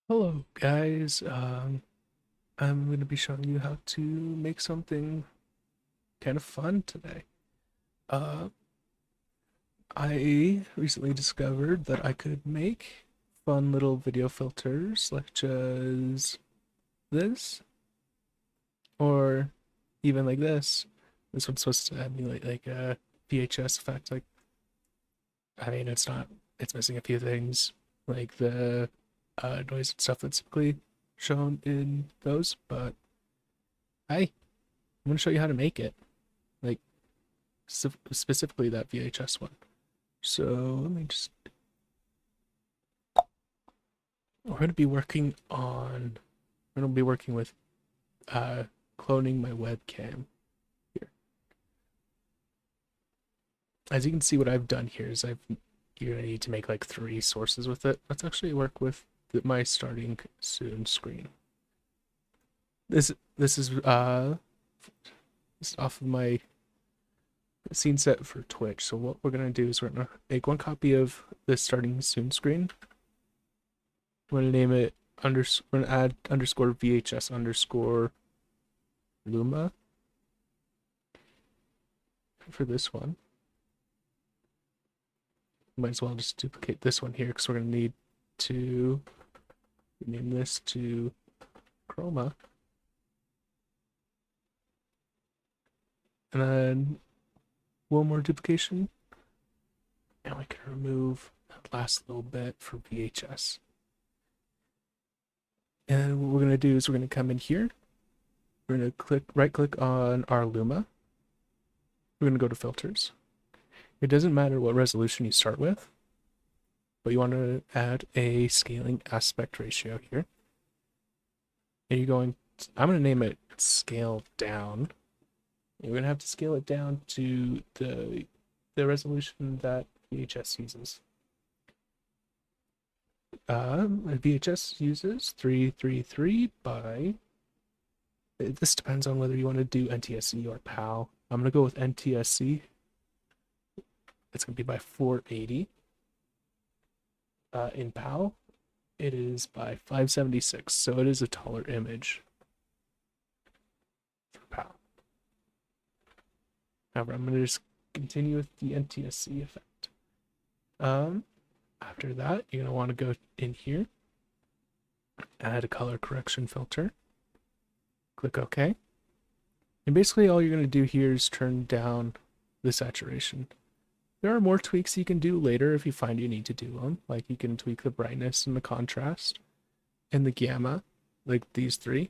Hello guys, I'm going to be showing you how to make something kind of fun today. Uh, I recently discovered that I could make fun little video filters such as this, or even like this. This one's supposed to emulate like a VHS effect. Like, I mean, it's not, it's missing a few things, like the noise and stuff that's typically shown in those, but hey, I'm gonna show you how to make it, like specifically that VHS one. So let me just. We're gonna be working on. We're gonna be working with uh, cloning my webcam here. As you can see, what I've done here is you're gonna need to make like three sources with it. Let's actually work with my starting soon screen. This is this is off of my scene set for Twitch. So what we're gonna do is we're gonna make one copy of this starting soon screen. We're gonna name it we're gonna add underscore VHS underscore Luma for this one. Might as well just duplicate this one here because we're gonna need to rename this to Chroma. And then one more duplication. And we can remove that last little bit for VHS. And what we're gonna do is we're gonna come in here. We're gonna right click on our Luma. We're gonna go to filters. It doesn't matter what resolution you start with, but you want to add a scaling aspect ratio here. And I'm going to name it scale down. You're going to have to scale it down to the resolution that VHS uses. VHS uses 333 by. This depends on whether you want to do NTSC or PAL. I'm going to go with NTSC. It's going to be by 480. In PAL, it is by 576, so it is a taller image for PAL. However, I'm going to just continue with the NTSC effect. After that, you're going to want to go in here, add a color correction filter, click OK. And basically all you're going to do here is turn down the saturation. There are more tweaks you can do later if you find you need to do them. Like you can tweak the brightness and the contrast and the gamma, like these three.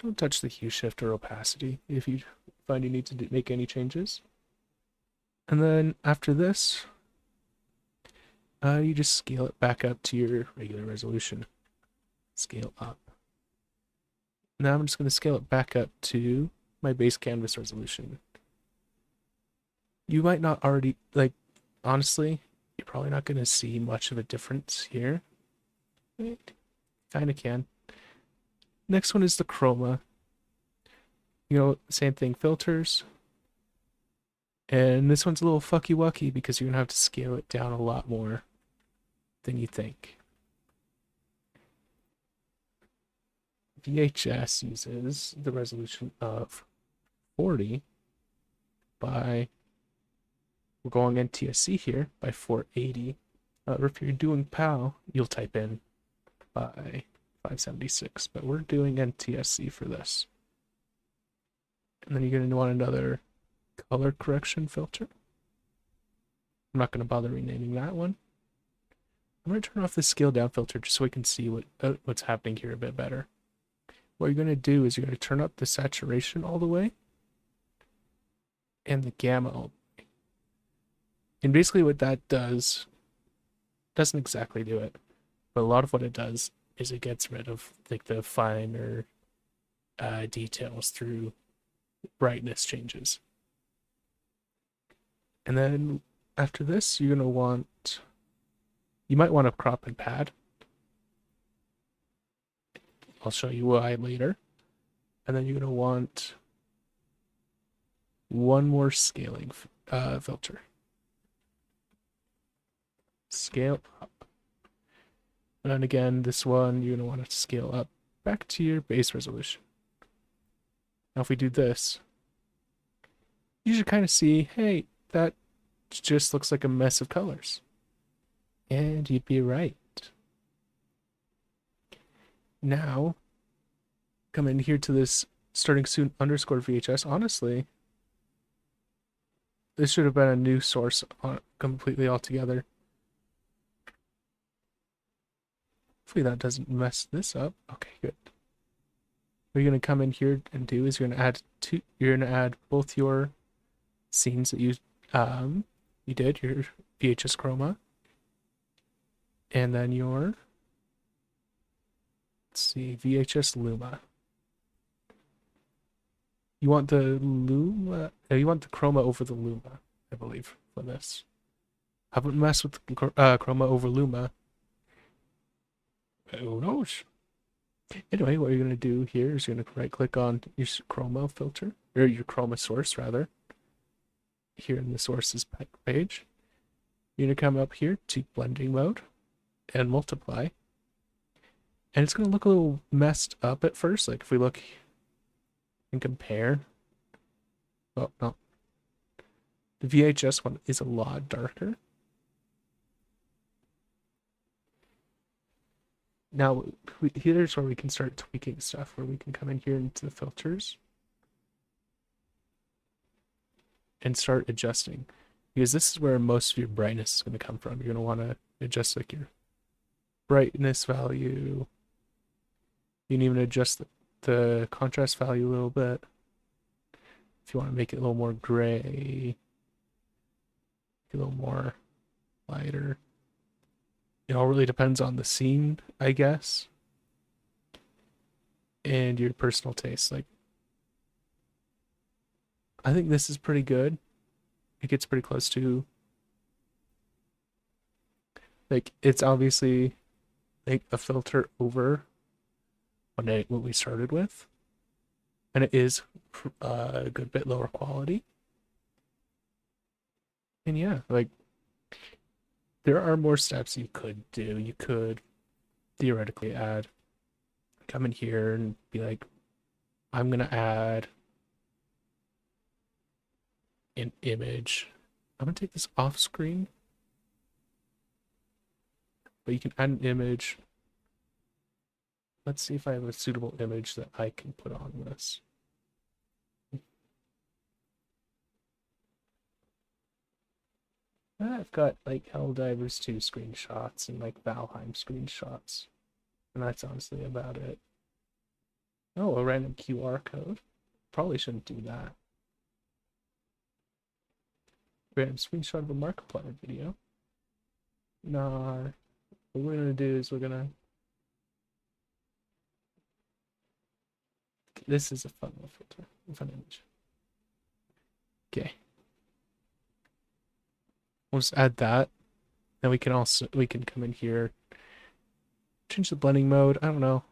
Don't touch the hue shift or opacity if you find you need to make any changes. And then after this, you just scale it back up to your regular resolution. Scale up. Now I'm just going to scale it back up to my base canvas resolution. You might not already, like, honestly, you're probably not going to see much of a difference here. Kind of can. Next one is the chroma. You know, same thing, filters. And this one's a little fucky wucky because you're going to have to scale it down a lot more than you think. VHS uses the resolution of 40 by, we're going NTSC here, by 480. If you're doing PAL, you'll type in by 576, but we're doing NTSC for this. And then you're going to want another color correction filter. I'm not going to bother renaming that one. I'm going to turn off the scale down filter just so we can see what's happening here a bit better. What you're going to do is you're going to turn up the saturation all the way and the gamma all the way. And basically what that doesn't exactly do it, but a lot of what it does is it gets rid of like the finer details through brightness changes. And then after this, you might want to crop and pad. I'll show you why later. And then you're going to want one more scaling filter. Scale up. And then again, this one, you're going to want to scale up back to your base resolution. Now if we do this, you should kind of see, hey, that just looks like a mess of colors. And you'd be right. Now, come in here to this starting soon underscore VHS. Honestly, this should have been a new source completely altogether. Hopefully that doesn't mess this up. Okay, good. What you're gonna come in here and do is you're gonna add both your scenes that you did, your VHS chroma, and then your, let's see, VHS luma. You want the luma, you want the chroma over the luma, I believe, for this. Haven't messed with chroma over luma. Who knows? Anyway, what you're gonna do here is you're gonna right click on your chroma filter, or your chroma source rather. Here in the sources page, you're gonna come up here to blending mode and multiply. And it's gonna look a little messed up at first. Like if we look and compare. Oh no. The VHS one is a lot darker. Now, here's where we can start tweaking stuff, where we can come in here into the filters and start adjusting. Because this is where most of your brightness is going to come from. You're going to want to adjust like your brightness value. You can even adjust the contrast value a little bit. If you want to make it a little more gray, a little more lighter. It all really depends on the scene, I guess, and your personal taste. Like, I think this is pretty good. It gets pretty close to, like, it's obviously like a filter over what we started with, and it is a good bit lower quality. And yeah, like, there are more steps you could do. You could theoretically come in here and be like, I'm gonna add an image. I'm gonna take this off screen, but you can add an image. Let's see if I have a suitable image that I can put on this. I've got like Helldivers 2 screenshots and like Valheim screenshots. And that's honestly about it. Oh, a random QR code. Probably shouldn't do that. Random screenshot of a Markiplier video. Nah. What we're gonna do is we're gonna... This is a fun little filter. A fun image. Okay. We'll just add that. Then we can come in here, change the blending mode. I don't know.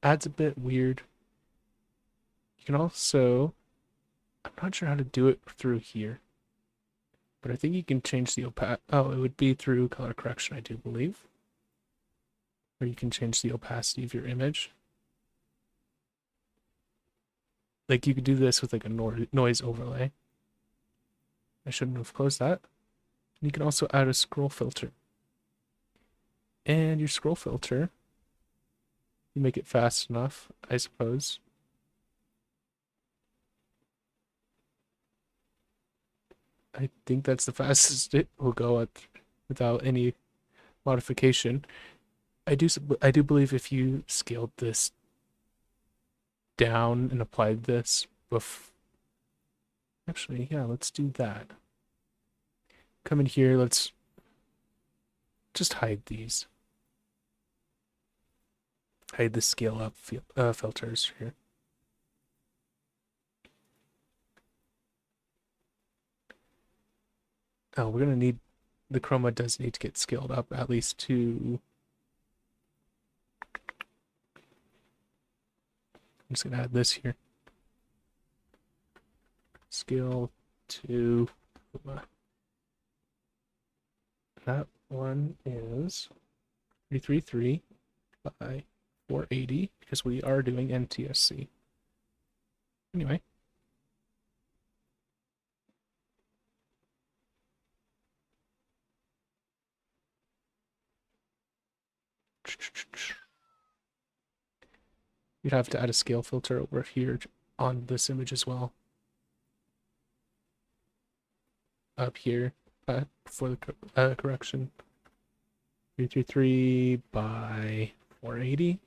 Ad's a bit weird. You can also, I'm not sure how to do it through here, but I think you can change the opacity. Oh, it would be through color correction, I do believe. Or you can change the opacity of your image. Like you could do this with like a noise overlay. I shouldn't have closed that. And you can also add a scroll filter. And your scroll filter, you make it fast enough, I suppose. I think that's the fastest it will go at without any modification. I do believe if you scaled this down and applied this actually, yeah, let's do that. Come in here, let's just hide these. Hide the scale up filters here. Oh, we're gonna need, the chroma does need to get scaled up at least to, I'm just gonna add this here. Scale to, that one is 333 by 480 because we are doing NTSC. Anyway. You'd have to add a scale filter over here on this image as well. Up here for the correction. 333 by 480.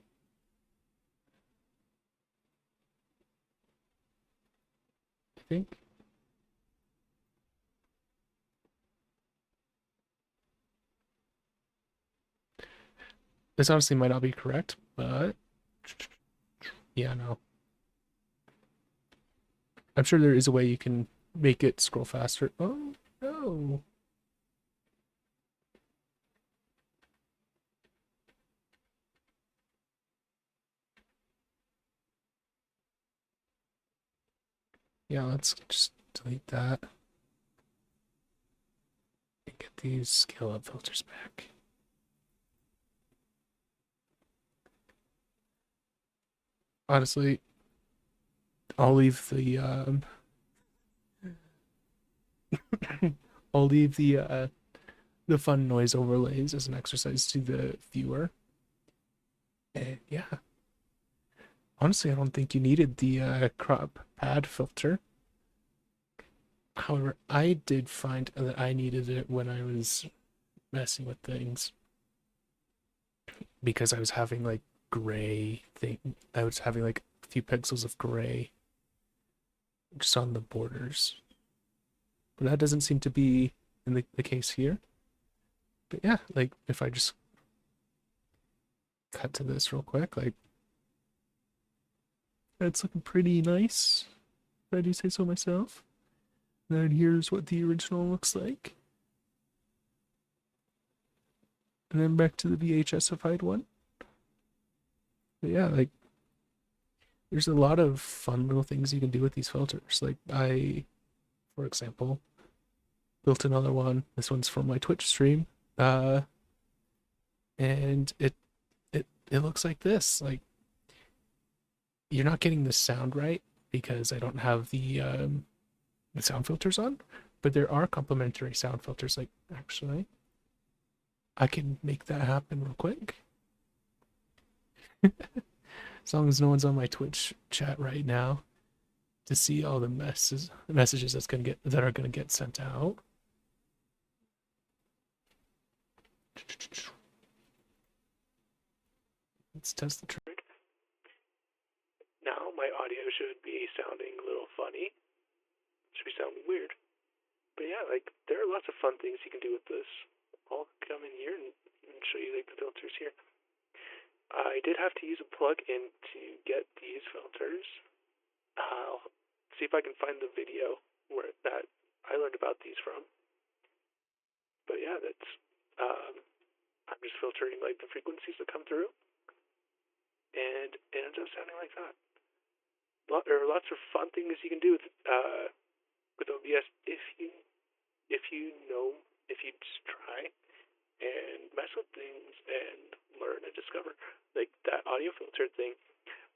I think. This honestly might not be correct, but yeah, no. I'm sure there is a way you can make it scroll faster. Oh, no. Yeah, let's just delete that. And get these scale up filters back. Honestly, I'll leave the I'll leave the fun noise overlays as an exercise to the viewer. And yeah. Honestly, I don't think you needed the crop pad filter. However, I did find that I needed it when I was messing with things because I was having like gray thing. I was having like a few pixels of gray just on the borders. But that doesn't seem to be in the case here. But yeah, like if I just cut to this real quick, like it's looking pretty nice, if I do say so myself. Then here's what the original looks like. And then back to the VHSified one. But yeah, like there's a lot of fun little things you can do with these filters. Like I, for example, built another one. This one's from my Twitch stream. And it looks like this. Like you're not getting the sound right because I don't have the sound filters on, but there are complementary sound filters. Like actually, I can make that happen real quick. As long as no one's on my Twitch chat right now to see all the messages that are gonna get sent out. Let's test the trick. Now my audio should be sounding a little funny. Should be sounding weird. But yeah, like there are lots of fun things you can do with this. I'll come in here and show you like the filters here. I did have to use a plug-in to get these filters. I'll see if I can find the video where that I learned about these from. But yeah, that's I'm just filtering like the frequencies that come through, and it ends up sounding like that. There are lots of fun things you can do with OBS if you just try and mess with things and learn and discover. Like that audio filter thing,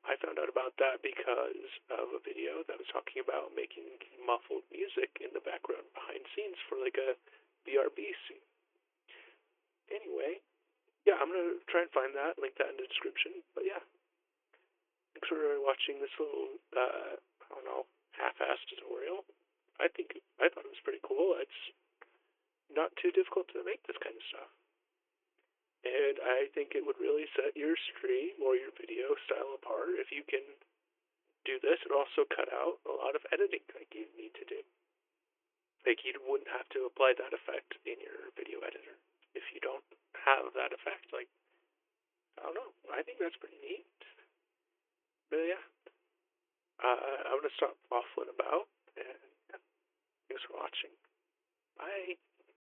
I found out about that because of a video that was talking about making muffled music in the background behind scenes for like a BRB scene. Anyway, yeah, I'm gonna try and find that, link that in the description. But yeah, thanks for watching this little I don't know, half-assed tutorial. I thought it was pretty cool. It's not too difficult to make this kind of stuff. And I think it would really set your stream or your video style apart if you can do this and also cut out a lot of editing like you need to do. Like you wouldn't have to apply that effect in your video editor if you don't have that effect. Like, I don't know. I think that's pretty neat. But yeah, I'm going to stop waffling about, and yeah, thanks for watching. Bye.